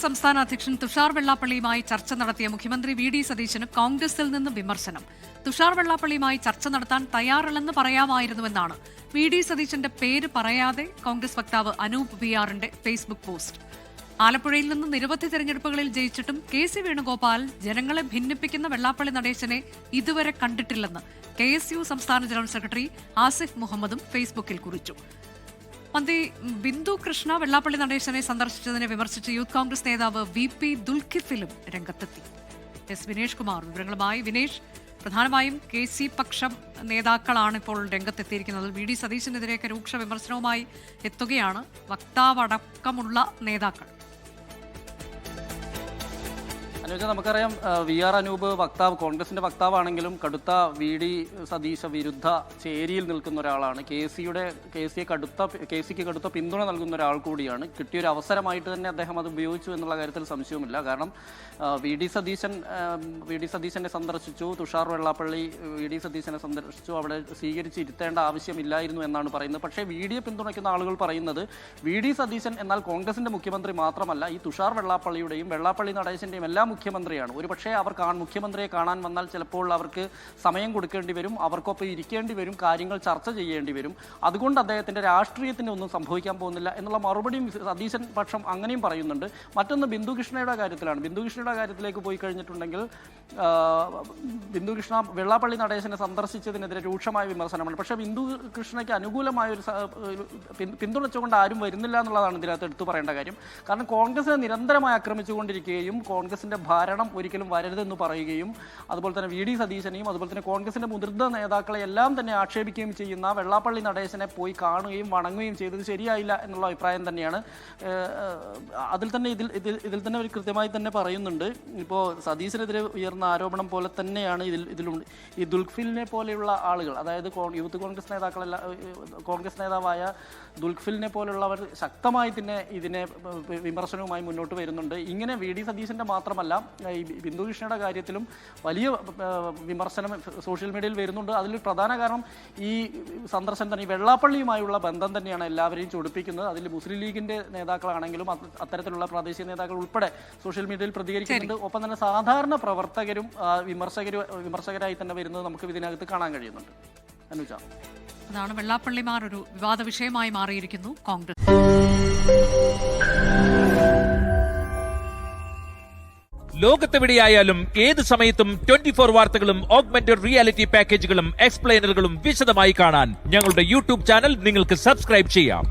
സംസ്ഥാന അധ്യക്ഷൻ തുഷാർ വെള്ളാപ്പള്ളിയുമായി ചർച്ച നടത്തിയ മുഖ്യമന്ത്രി വി ഡി സതീശന് കോൺഗ്രസിൽ നിന്ന് വിമർശനം. തുഷാർ വെള്ളാപ്പള്ളിയുമായി ചർച്ച നടത്താൻ തയ്യാറല്ലെന്ന് പറയാമായിരുന്നുവെന്നാണ് വി ഡി സതീശന്റെ പേര് പറയാതെ കോൺഗ്രസ് വക്താവ് അനൂപ് വിആറിന്റെ ഫേസ്ബുക്ക് പോസ്റ്റ്. ആലപ്പുഴയിൽ നിന്ന് നിരവധി തെരഞ്ഞെടുപ്പുകളിൽ ജയിച്ചിട്ടും കെ സി വേണുഗോപാൽ ജനങ്ങളെ ഭിന്നിപ്പിക്കുന്ന വെള്ളാപ്പള്ളി നടേശനെ ഇതുവരെ കണ്ടിട്ടില്ലെന്ന് KSU സംസ്ഥാന ജനറൽ സെക്രട്ടറി ആസിഫ് മുഹമ്മദും ഫേസ്ബുക്കിൽ കുറിച്ചു. മന്ത്രി ബിന്ദു കൃഷ്ണ വെള്ളാപ്പള്ളി നടേശനെ സന്ദർശിച്ചതിനെ വിമർശിച്ച് യൂത്ത് കോൺഗ്രസ് നേതാവ് VP ദുൽഖിഫിലും രംഗത്തെത്തി. വിനേഷ് കുമാർ വിവരങ്ങളുമായി. വിനേഷ്, പ്രധാനമായും KC പക്ഷം നേതാക്കളാണ് ഇപ്പോൾ രംഗത്തെത്തിയിരിക്കുന്നത്. വി ഡി സതീശനെതിരെയൊക്കെ രൂക്ഷ വിമർശനവുമായി എത്തുകയാണ് വക്താവടക്കമുള്ള നേതാക്കൾ. അനുജ, നമുക്കറിയാം VR അനൂപ് കോൺഗ്രസിന്റെ വക്താവാണെങ്കിലും കടുത്ത VD സതീശ വിരുദ്ധ ചേരിയിൽ നിൽക്കുന്ന ഒരാളാണ്. KCക്ക് കടുത്ത പിന്തുണ നൽകുന്ന ഒരാൾ കൂടിയാണ്. കിട്ടിയൊരു അവസരമായിട്ട് തന്നെ അദ്ദേഹം അത് ഉപയോഗിച്ചു എന്നുള്ള കാര്യത്തിൽ സംശയവുമില്ല. കാരണം VD സതീശനെ സന്ദർശിച്ചു, തുഷാർ വെള്ളാപ്പള്ളി VD സതീശനെ സന്ദർശിച്ചു, അവിടെ സ്വീകരിച്ചിരുത്തേണ്ട ആവശ്യമില്ലായിരുന്നു എന്നാണ് പറയുന്നത്. പക്ഷേ VD പിന്തുണയ്ക്കുന്ന ആളുകൾ പറയുന്നത് VD സതീശൻ എന്നാൽ കോൺഗ്രസിന്റെ മുഖ്യമന്ത്രി മാത്രമല്ല, ഈ തുഷാർ വെള്ളാപ്പള്ളിയുടെയും വെള്ളാപ്പള്ളി നടേശന്റെയും എല്ലാം മുഖ്യമന്ത്രിയാണ്. ഒരു പക്ഷേ അവർ മുഖ്യമന്ത്രിയെ കാണാൻ വന്നാൽ ചിലപ്പോൾ അവർക്ക് സമയം കൊടുക്കേണ്ടി വരും, അവർക്കൊപ്പം ഇരിക്കേണ്ടി വരും, കാര്യങ്ങൾ ചർച്ച ചെയ്യേണ്ടി വരും. അതുകൊണ്ട് അദ്ദേഹത്തിന്റെ രാഷ്ട്രീയത്തിന് ഒന്നും സംഭവിക്കാൻ പോകുന്നില്ല എന്നുള്ള മറുപടിയും സതീശൻ പക്ഷം അങ്ങനെയും പറയുന്നുണ്ട്. മറ്റൊന്ന് ബിന്ദു കൃഷ്ണയുടെ കാര്യത്തിലാണ്. ബിന്ദു കൃഷ്ണയുടെ കാര്യത്തിലേക്ക് പോയി കഴിഞ്ഞിട്ടുണ്ടെങ്കിൽ ബിന്ദു കൃഷ്ണ വെള്ളാപ്പള്ളി നടേശനെ സന്ദർശിച്ചതിനെതിരെ രൂക്ഷമായ വിമർശനമാണ്. പക്ഷേ ബിന്ദു കൃഷ്ണയ്ക്ക് അനുകൂലമായ ഒരു പിന്തുണച്ചുകൊണ്ട് ആരും വരുന്നില്ല എന്നുള്ളതാണ് ഇതിനകത്ത് എടുത്തു പറയേണ്ട കാര്യം. കാരണം കോൺഗ്രസിനെ നിരന്തരമായി ആക്രമിച്ചുകൊണ്ടിരിക്കുകയും കോൺഗ്രസിന്റെ ഭരണം ഒരിക്കലും വരരുതെന്ന് പറയുകയും അതുപോലെ തന്നെ VD സതീശനെയും അതുപോലെ തന്നെ കോൺഗ്രസിന്റെ മുതിർന്ന നേതാക്കളെ എല്ലാം തന്നെ ആക്ഷേപിക്കുകയും ചെയ്യുന്ന വെള്ളാപ്പള്ളി നടേശനെ പോയി കാണുകയും വണങ്ങുകയും ചെയ്തത് ശരിയായില്ല എന്നുള്ള അഭിപ്രായം തന്നെയാണ്. അതിൽ തന്നെ ഒരു കൃത്യമായി തന്നെ പറയുന്നുണ്ട്. ഇപ്പോൾ സതീശനെതിരെ ഉയർന്ന ആരോപണം പോലെ തന്നെയാണ് ഇതിലുണ്ട്. ഈ ദുൽഖിഫിലിനെ പോലെയുള്ള ആളുകൾ, അതായത് യൂത്ത് കോൺഗ്രസ് നേതാവായ ദുൽഖിഫിലിനെ പോലുള്ളവർ ശക്തമായി തന്നെ ഇതിനെ വിമർശനവുമായി മുന്നോട്ട് വരുന്നുണ്ട്. ഇങ്ങനെ VD സതീശന്റെ മാത്രമല്ല ഈ ബിന്ദു കൃഷ്ണയുടെ കാര്യത്തിലും വലിയ വിമർശനം സോഷ്യൽ മീഡിയയിൽ വരുന്നുണ്ട്. അതിൽ പ്രധാന കാരണം ഈ സന്ദർശനം തന്നെ, ഈ വെള്ളാപ്പള്ളിയുമായുള്ള ബന്ധം തന്നെയാണ് എല്ലാവരെയും ചൊടിപ്പിക്കുന്നത്. അതിൽ മുസ്ലിം ലീഗിന്റെ നേതാക്കളാണെങ്കിലും അത്തരത്തിലുള്ള പ്രാദേശിക നേതാക്കൾ ഉൾപ്പെടെ സോഷ്യൽ മീഡിയയിൽ പ്രതികരിക്കുന്നുണ്ട്. ഒപ്പം തന്നെ സാധാരണ പ്രവർത്തകരും വിമർശകരായി തന്നെ വരുന്നത് നമുക്ക് ഇതിനകത്ത് കാണാൻ കഴിയുന്നുണ്ട്. അനുജ, അതാണ് വെള്ളാപ്പള്ളിമാർ ഒരു വിവാദ വിഷയമായി മാറിയിരിക്കുന്നു കോൺഗ്രസ്. ലോകത്തെവിടെയായാലും ഏത് സമയത്തും 24 വാർത്തകളും ഓഗ്മെന്റഡ് റിയാലിറ്റി പാക്കേജുകളും എക്സ്പ്ലെയിനറുകളും വിശദമായി കാണാൻ ഞങ്ങളുടെ YouTube ചാനൽ നിങ്ങൾക്ക് സബ്സ്ക്രൈബ് ചെയ്യാം.